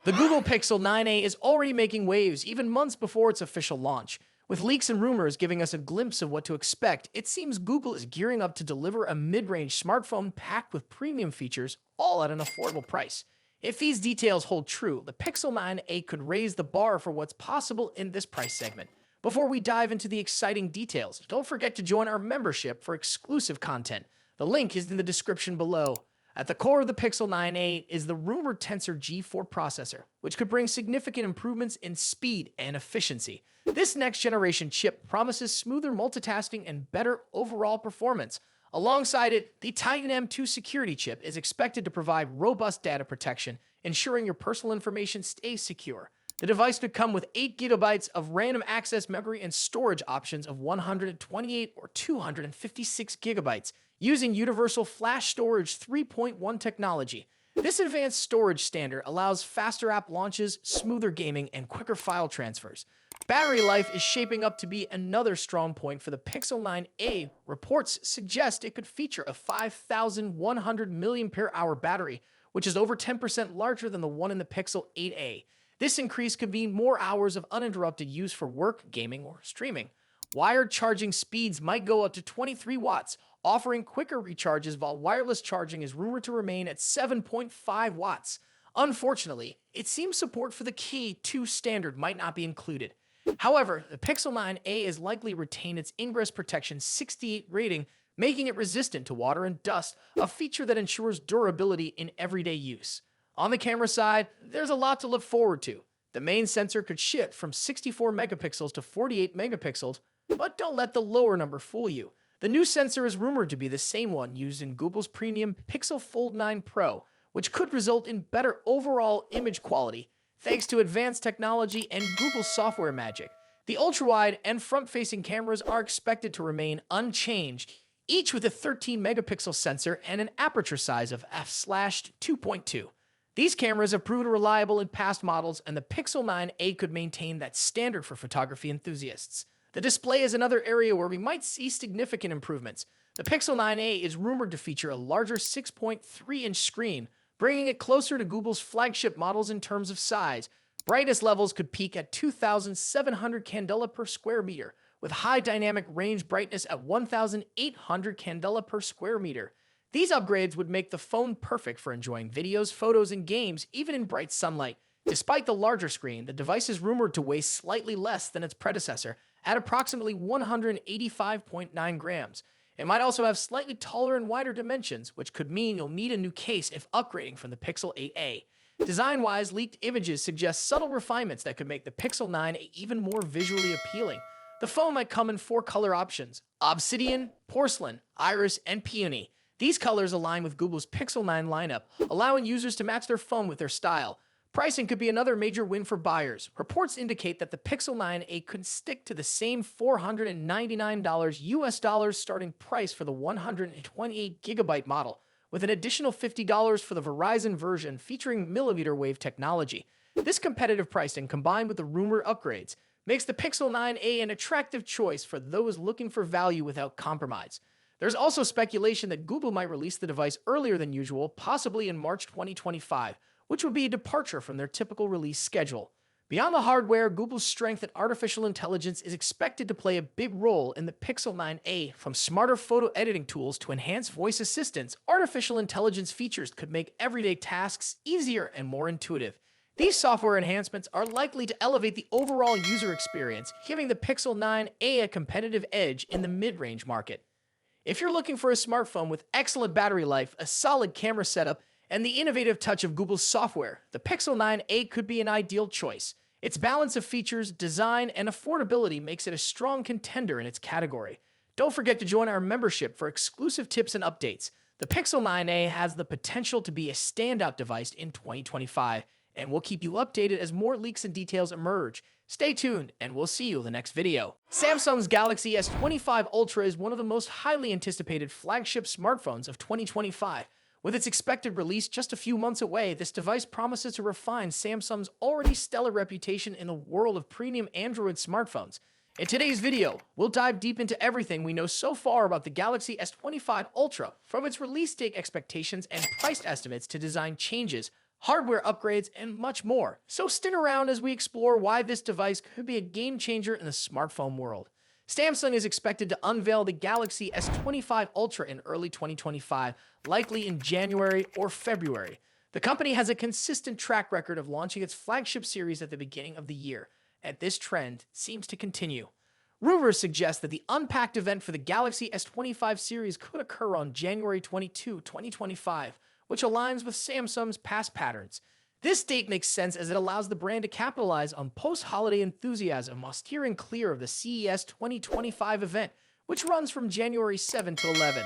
The Google Pixel 9a is already making waves even months before its official launch. With leaks and rumors giving us a glimpse of what to expect, it seems Google is gearing up to deliver a mid-range smartphone packed with premium features, all at an affordable price. If these details hold true, the Pixel 9a could raise the bar for what's possible in this price segment. Before we dive into the exciting details, don't forget to join our membership for exclusive content. The link is in the description below. At the core of the Pixel 9a is the rumored Tensor G4 processor, which could bring significant improvements in speed and efficiency. This next-generation chip promises smoother multitasking and better overall performance. Alongside it, the Titan M2 security chip is expected to provide robust data protection, ensuring your personal information stays secure. The device could come with 8 GB of random access memory and storage options of 128 or 256 GB, using Universal Flash Storage 3.1 technology. This advanced storage standard allows faster app launches, smoother gaming, and quicker file transfers. Battery life is shaping up to be another strong point for the Pixel 9a. Reports suggest it could feature a 5,100 mAh battery, which is over 10% larger than the one in the Pixel 8a. This increase could mean more hours of uninterrupted use for work, gaming, or streaming. Wired charging speeds might go up to 23 watts, offering quicker recharges, while wireless charging is rumored to remain at 7.5 watts. Unfortunately, it seems support for the Key 2 standard might not be included. However, the Pixel 9a is likely to retain its Ingress Protection 68 rating, making it resistant to water and dust, a feature that ensures durability in everyday use. On the camera side, there's a lot to look forward to. The main sensor could shift from 64 megapixels to 48 megapixels, but don't let the lower number fool you. The new sensor is rumored to be the same one used in Google's premium Pixel Fold 9 Pro, which could result in better overall image quality thanks to advanced technology and Google's software magic. The ultra-wide and front-facing cameras are expected to remain unchanged, each with a 13 megapixel sensor and an aperture size of f/2.2. These cameras have proven reliable in past models, and the Pixel 9a could maintain that standard for photography enthusiasts. The display is another area where we might see significant improvements. The Pixel 9a is rumored to feature a larger 6.3-inch screen, bringing it closer to Google's flagship models in terms of size. Brightness levels could peak at 2,700 candela per square meter, with high dynamic range brightness at 1,800 candela per square meter. These upgrades would make the phone perfect for enjoying videos, photos, and games, even in bright sunlight. Despite the larger screen, the device is rumored to weigh slightly less than its predecessor, at approximately 185.9 grams. It might also have slightly taller and wider dimensions, which could mean you'll need a new case if upgrading from the Pixel 8a. Design-wise, leaked images suggest subtle refinements that could make the Pixel 9 even more visually appealing. The phone might come in 4 color options: obsidian, porcelain, iris, and peony. These colors align with Google's Pixel 9 lineup, allowing users to match their phone with their style. Pricing could be another major win for buyers. Reports indicate that the Pixel 9a could stick to the same $499 US dollars starting price for the 128 gigabyte model, with an additional $50 for the Verizon version featuring millimeter wave technology. This competitive pricing, combined with the rumored upgrades, makes the Pixel 9a an attractive choice for those looking for value without compromise. There's also speculation that Google might release the device earlier than usual, possibly in March 2025, which would be a departure from their typical release schedule. Beyond the hardware, Google's strength in artificial intelligence is expected to play a big role in the Pixel 9a. From smarter photo editing tools to enhanced voice assistants, artificial intelligence features could make everyday tasks easier and more intuitive. These software enhancements are likely to elevate the overall user experience, giving the Pixel 9a a competitive edge in the mid-range market. If you're looking for a smartphone with excellent battery life, a solid camera setup, and the innovative touch of Google's software, the Pixel 9a could be an ideal choice. Its balance of features, design, and affordability makes it a strong contender in its category. Don't forget to join our membership for exclusive tips and updates. The Pixel 9a has the potential to be a standout device in 2025, and we'll keep you updated as more leaks and details emerge. Stay tuned, and we'll see you in the next video. Samsung's Galaxy S25 Ultra is one of the most highly anticipated flagship smartphones of 2025. With its expected release just a few months away, this device promises to refine Samsung's already stellar reputation in the world of premium Android smartphones. In today's video, we'll dive deep into everything we know so far about the Galaxy S25 Ultra, from its release date expectations and price estimates to design changes, hardware upgrades, and much more. So stick around as we explore why this device could be a game changer in the smartphone world. Samsung is expected to unveil the Galaxy S25 Ultra in early 2025, likely in January or February. The company has a consistent track record of launching its flagship series at the beginning of the year, and this trend seems to continue. Rumors suggest that the unpacked event for the Galaxy S25 series could occur on January 22, 2025, which aligns with Samsung's past patterns. This date makes sense as it allows the brand to capitalize on post-holiday enthusiasm while steering clear of the CES 2025 event, which runs from January 7 to 11.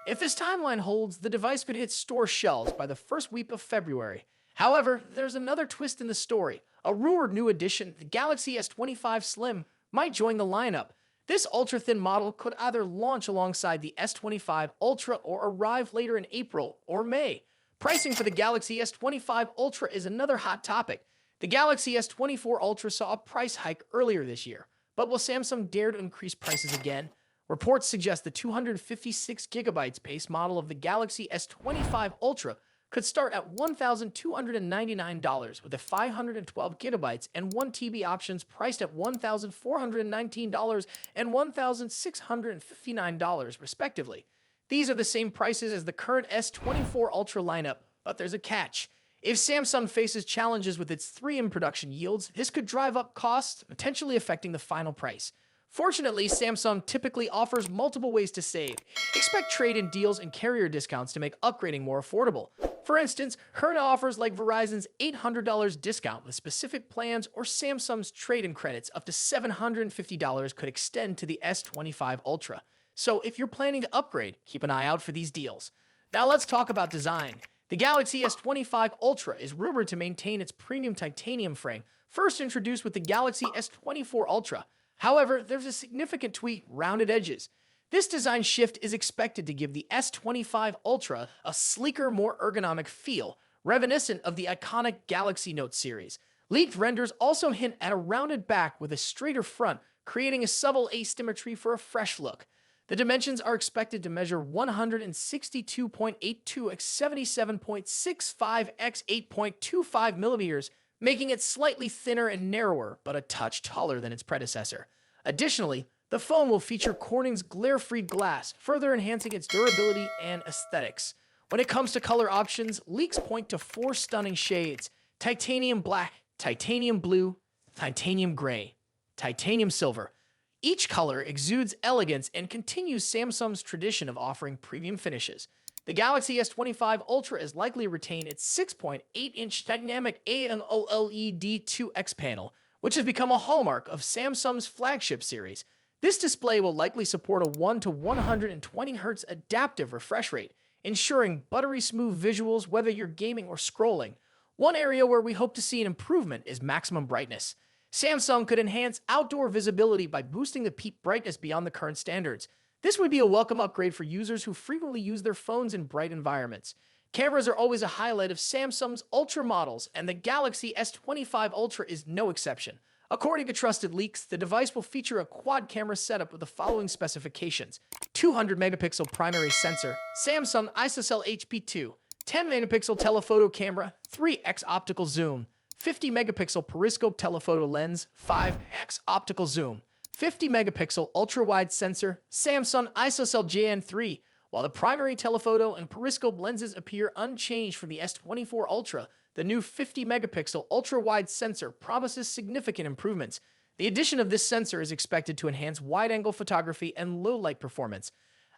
If this timeline holds, the device could hit store shelves by the first week of February. However, there's another twist in the story. A rumored new addition, the Galaxy S25 Slim, might join the lineup. This ultra-thin model could either launch alongside the S25 Ultra or arrive later in April or May. Pricing for the Galaxy S25 Ultra is another hot topic. The Galaxy S24 Ultra saw a price hike earlier this year, but will Samsung dare to increase prices again? Reports suggest the 256GB base model of the Galaxy S25 Ultra could start at $1,299 with the 512GB and 1TB options priced at $1,419 and $1,659 respectively. These are the same prices as the current S24 Ultra lineup, but there's a catch. If Samsung faces challenges with its 3M production yields, this could drive up costs, potentially affecting the final price. Fortunately, Samsung typically offers multiple ways to save. Expect trade-in deals and carrier discounts to make upgrading more affordable. For instance, current offers like Verizon's $800 discount with specific plans or Samsung's trade-in credits up to $750 could extend to the S25 Ultra. So if you're planning to upgrade, keep an eye out for these deals. Now let's talk about design. The Galaxy S25 Ultra is rumored to maintain its premium titanium frame, first introduced with the Galaxy S24 Ultra. However, there's a significant tweak: rounded edges. This design shift is expected to give the S25 Ultra a sleeker, more ergonomic feel, reminiscent of the iconic Galaxy Note series. Leaked renders also hint at a rounded back with a straighter front, creating a subtle asymmetry for a fresh look. The dimensions are expected to measure 162.82 x 77.65 x 8.25 millimeters, making it slightly thinner and narrower, but a touch taller than its predecessor. Additionally, the phone will feature Corning's glare-free glass, further enhancing its durability and aesthetics. When it comes to color options, leaks point to 4 stunning shades: titanium black, titanium blue, titanium gray, titanium silver. Each color exudes elegance and continues Samsung's tradition of offering premium finishes. The Galaxy S25 Ultra is likely to retain its 6.8-inch dynamic AMOLED 2X panel, which has become a hallmark of Samsung's flagship series. This display will likely support a 1 to 120 Hz adaptive refresh rate, ensuring buttery smooth visuals whether you're gaming or scrolling. One area where we hope to see an improvement is maximum brightness. Samsung could enhance outdoor visibility by boosting the peak brightness beyond the current standards. This would be a welcome upgrade for users who frequently use their phones in bright environments. Cameras are always a highlight of Samsung's Ultra models, and the Galaxy S25 Ultra is no exception. According to trusted leaks, the device will feature a quad-camera setup with the following specifications: 200-megapixel primary sensor, Samsung ISOCELL HP2, 10-megapixel telephoto camera, 3x optical zoom, 50-megapixel periscope telephoto lens, 5x optical zoom, 50-megapixel ultra-wide sensor, Samsung ISOCELL JN3. While the primary telephoto and periscope lenses appear unchanged from the S24 Ultra, the new 50-megapixel ultra-wide sensor promises significant improvements. The addition of this sensor is expected to enhance wide-angle photography and low-light performance.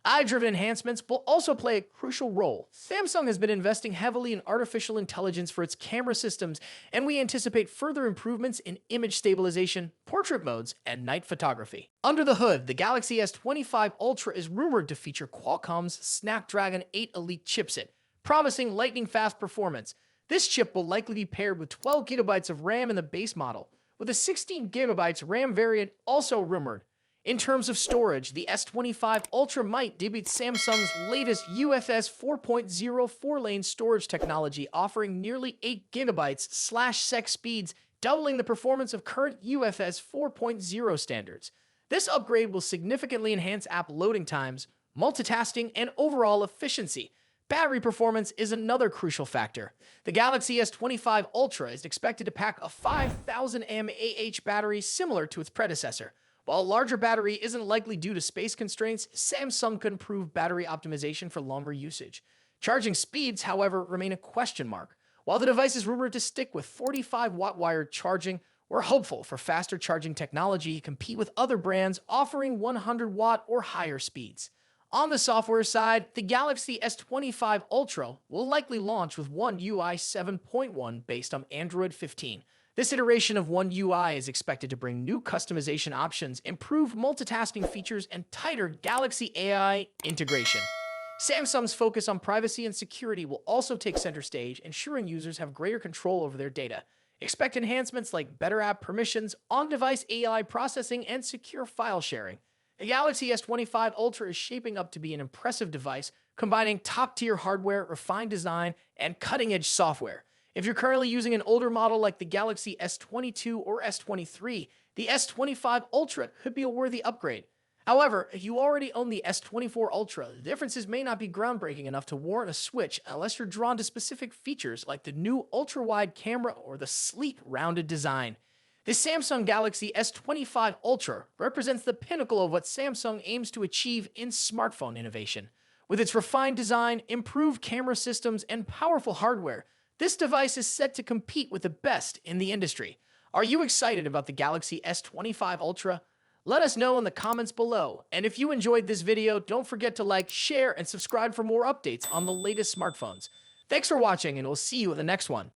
Eye-driven enhancements will also play a crucial role. Samsung has been investing heavily in artificial intelligence for its camera systems, and we anticipate further improvements in image stabilization, portrait modes, and night photography. Under the hood, the Galaxy S25 Ultra is rumored to feature Qualcomm's Snapdragon 8 Elite chipset, promising lightning-fast performance. This chip will likely be paired with 12GB of RAM in the base model, with a 16GB RAM variant also rumored. In terms of storage, the S25 Ultra might debut Samsung's latest UFS 4.0 4-lane storage technology, offering nearly 8GB/sec speeds, doubling the performance of current UFS 4.0 standards. This upgrade will significantly enhance app loading times, multitasking, and overall efficiency. Battery performance is another crucial factor. The Galaxy S25 Ultra is expected to pack a 5000 mAh battery similar to its predecessor. While a larger battery isn't likely due to space constraints, Samsung could improve battery optimization for longer usage. Charging speeds, however, remain a question mark. While the device is rumored to stick with 45-watt wired charging, we're hopeful for faster charging technology to compete with other brands offering 100-watt or higher speeds. On the software side, the Galaxy S25 Ultra will likely launch with One UI 7.1 based on Android 15. This iteration of One UI is expected to bring new customization options, improved multitasking features, and tighter Galaxy AI integration. Samsung's focus on privacy and security will also take center stage, ensuring users have greater control over their data. Expect enhancements like better app permissions, on-device AI processing, and secure file sharing. The Galaxy S25 Ultra is shaping up to be an impressive device, combining top-tier hardware, refined design, and cutting-edge software. If you're currently using an older model like the Galaxy S22 or S23, the S25 Ultra could be a worthy upgrade. However, if you already own the S24 Ultra, the differences may not be groundbreaking enough to warrant a switch unless you're drawn to specific features like the new ultra-wide camera or the sleek, rounded design. The Samsung Galaxy S25 Ultra represents the pinnacle of what Samsung aims to achieve in smartphone innovation. With its refined design, improved camera systems, and powerful hardware, this device is set to compete with the best in the industry. Are you excited about the Galaxy S25 Ultra? Let us know in the comments below, and if you enjoyed this video, don't forget to like, share, and subscribe for more updates on the latest smartphones. Thanks for watching, and we'll see you in the next one.